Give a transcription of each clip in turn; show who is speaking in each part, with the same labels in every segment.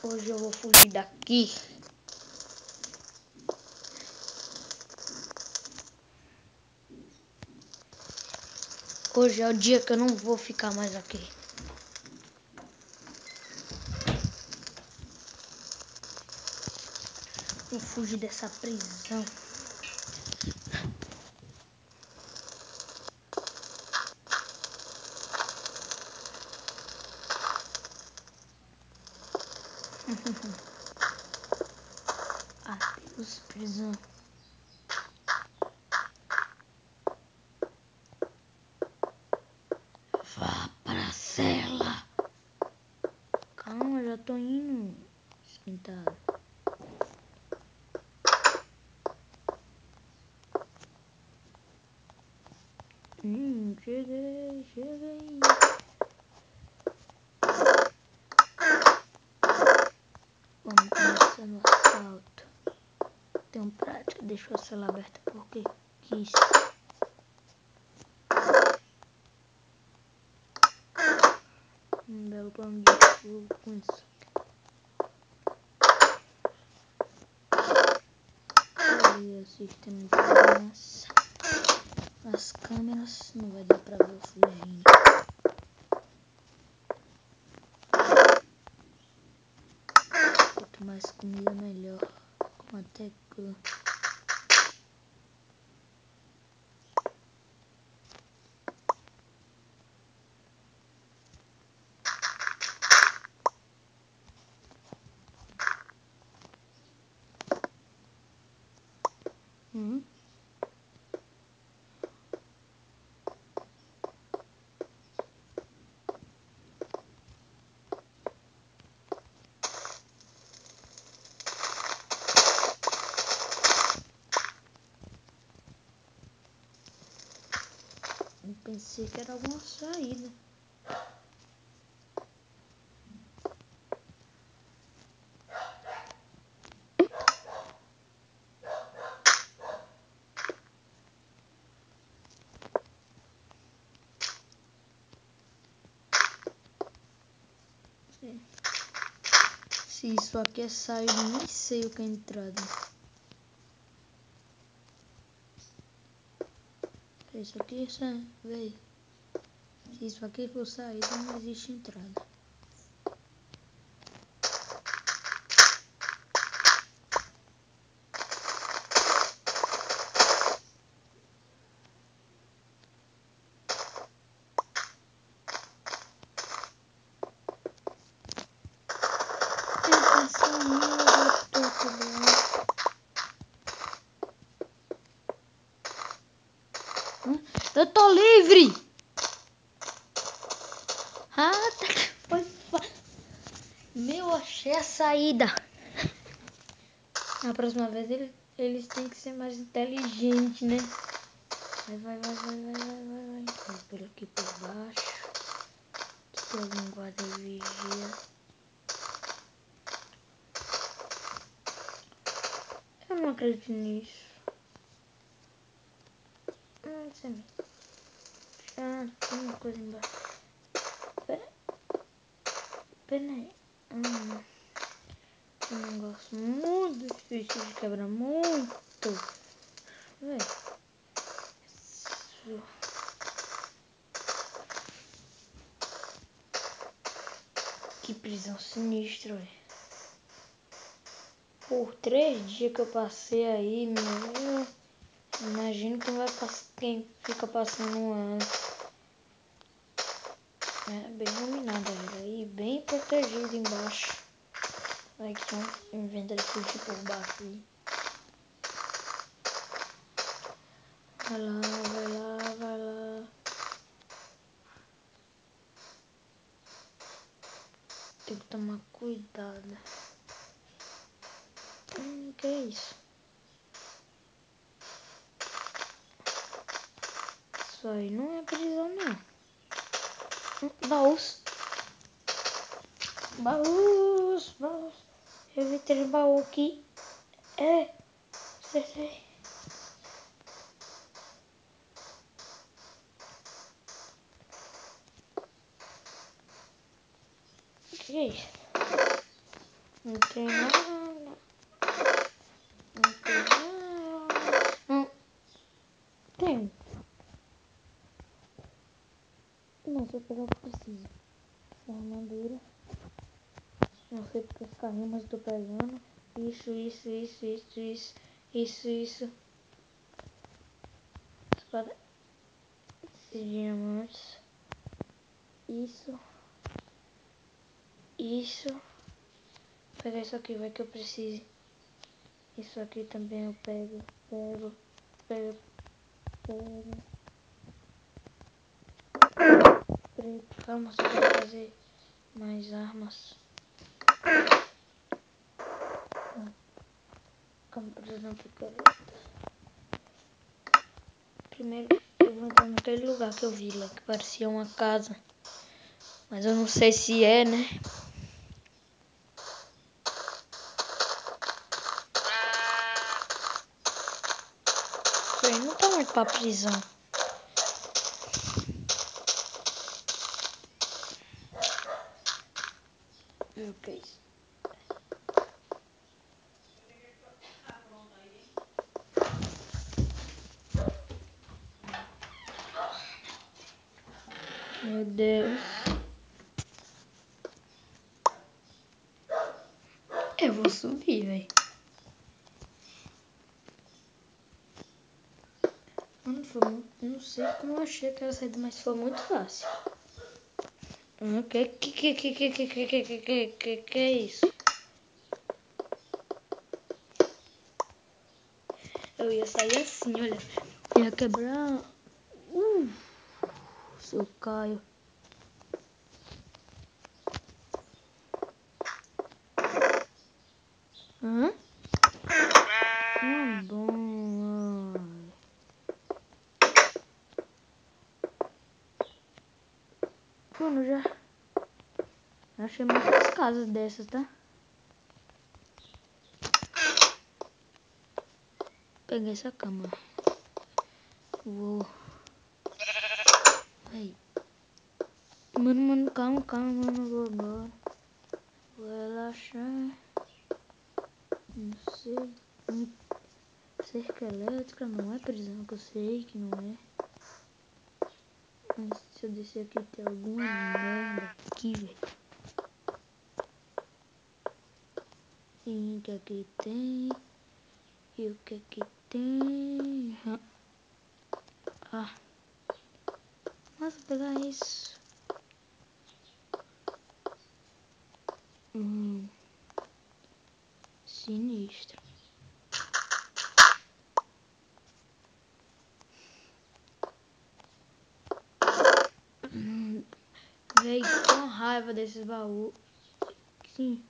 Speaker 1: Hoje eu vou fugir daqui. Hoje é o dia que eu não vou ficar mais aqui. Vou fugir dessa prisão. Adeus, prisão. Vá para a cela. Calma, já tô indo. Esquentado. Cheguei. Vamos começar no assalto. Tenho prática, deixou a cela aberta porque quis. Um belo plano de fogo com isso. Aí o sistema de segurança. As câmeras não vai dar pra ver eu fugindo. Quanto mais comida melhor. Com a tecla. Eu pensei que era alguma saída. Se isso aqui é saída, nem sei o que é entrada. Isso aqui é véi. Se isso aqui for saída, não existe entrada. Eu tô livre! Ah, tá que foi. Meu, achei a saída. Na próxima vez eles têm que ser mais inteligentes, né? Vai. Vou por aqui por baixo. Tem algum guarda e vigia. Eu não acredito nisso. Não sei. Ah, tem uma coisa embaixo. Pera aí. Um negócio muito difícil de quebrar. Muito. Véi. Que prisão sinistra, velho. Por 3 dias que eu passei aí, meu. Imagino quem fica passando um ano. É bem iluminado aí, bem protegido embaixo. Aí que inventa de fugir por baixo aí. Vai lá. Tem que tomar cuidado. Que é isso? Isso aí não é prisão, não. Baús. Eu vi 3 baús aqui. Acertei. Que é isso? Não tem nada. Não tem nada. Não tem. Não sei pegar o que preciso. Essa armadura. Não sei porque caiu, mas tô pegando. Isso. Espada. Esses diamantes. Isso. Vou pegar isso aqui, vai que eu precise. Isso aqui também eu pego. Calma, só quero fazer mais armas. Calma, precisando de picareta. Primeiro eu vou entrar naquele lugar que eu vi lá, que parecia uma casa. Mas eu não sei se é, né? Isso aí não tá muito pra prisão. O que é isso? Meu Deus. Eu vou subir, velho. Mano, foi muito... Não sei como eu achei aquela saída, mas foi muito fácil. Que é isso? Eu ia sair assim, olha. Ia quebrar... se eu caio. Hã? Bom. Mano, já achei muitas casas dessas, tá? Peguei essa cama. Vou... Aí. Mano, calma, mano. Vou agora. Vou relaxar. Não sei. Cerca elétrica não é prisão, que eu sei que não é. Mas se eu descer aqui tem alguma merda aqui, velho. E o que aqui tem? E o que aqui tem? Nossa, vou pegar isso. Sinistro. Véi, com raiva desses baús. Sim.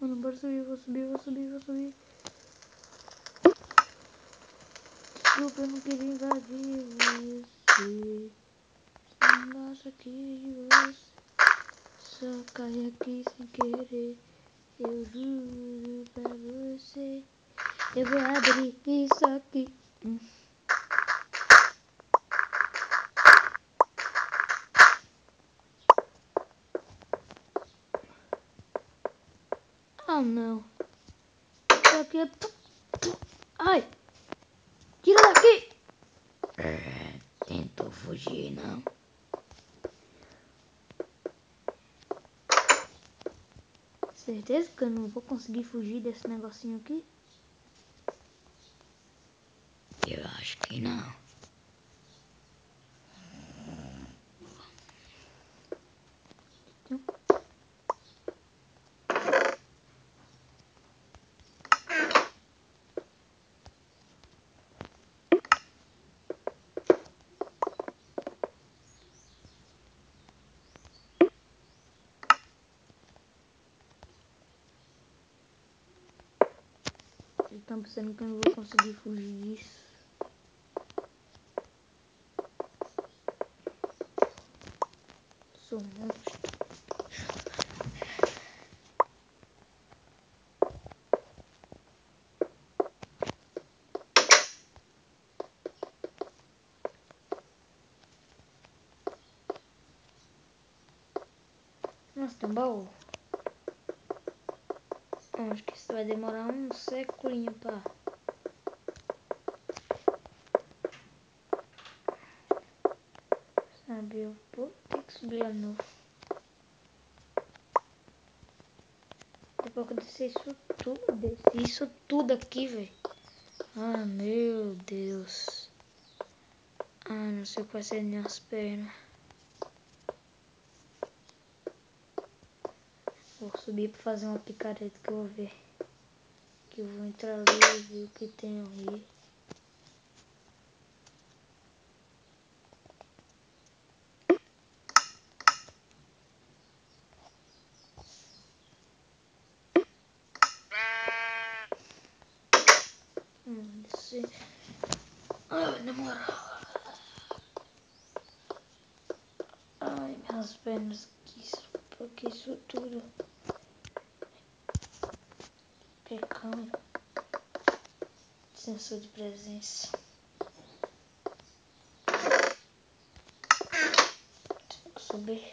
Speaker 1: Mano, bora subir, vou subir. Desculpa, eu não queria invadir você. Não gosto aqui de você. Só caí aqui sem querer. Eu juro pra você. Eu vou abrir isso aqui. Ah, não. Isso aqui é... Ai! Tira daqui! Tentou fugir, não? Certeza que eu não vou conseguir fugir desse negocinho aqui? Eu acho que não. Vocês estão pensando que eu não vou conseguir fugir disso? Sou um monstro. Nossa, tem um baú. Acho que isso vai demorar um séculinho pra... Sabe, eu vou ter que subir lá de novo. Depois que eu descer isso tudo aqui, velho. Ah, meu Deus. Ah, não sei o que vai ser minhas pernas. Vou subir pra fazer uma picareta que eu vou ver. Que eu vou entrar ali e ver o que tem ali. Descer. Ai, na moral. Ai, minhas pernas. Que isso tudo. Que câmera. Sensor de presença. Tenho que subir.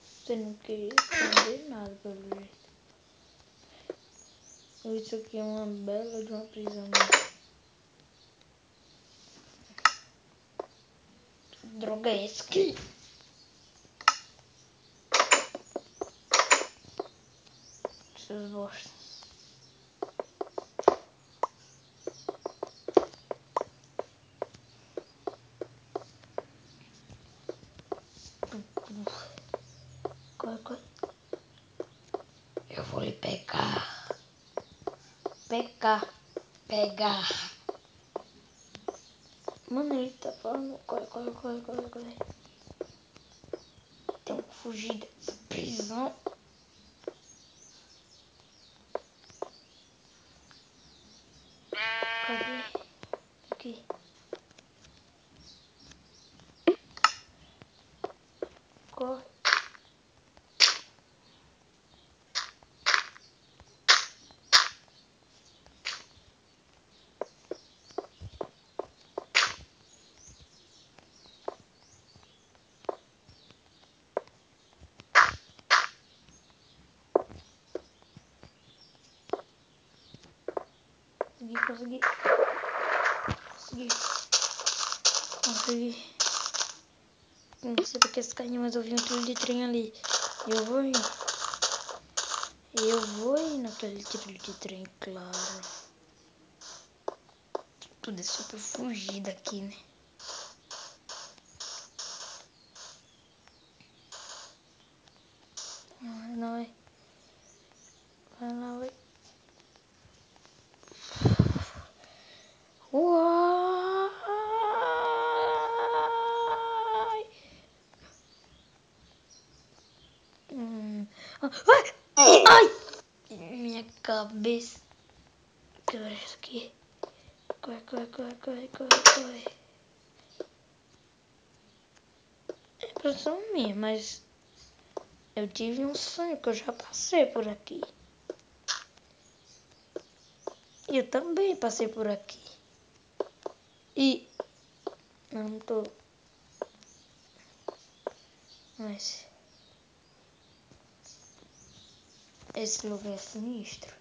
Speaker 1: Você não queria esconder nada, pelo jeito. Isso aqui é uma bela de uma prisão. Que droga é essa aqui? Seus bosta. Corre, corre. Eu vou lhe pegar. Pegar. Mano, ele tá falando. Corre. Tem que fugir dessa prisão. Cadê? Aqui. Corre. Consegui. Não sei porque esse carinha, mas eu vi um trilho de trem ali. Eu vou ir naquele trilho de trem, claro. Tudo é só pra eu fugir daqui, né? Não é. Vai lá, vai. Uai! Ai! Minha cabeça. Que hora é isso aqui? Corre. É impressão minha, mas eu tive um sonho que eu já passei por aqui. E eu também passei por aqui. E... Não tô... Mas... Esse lugar é sinistro.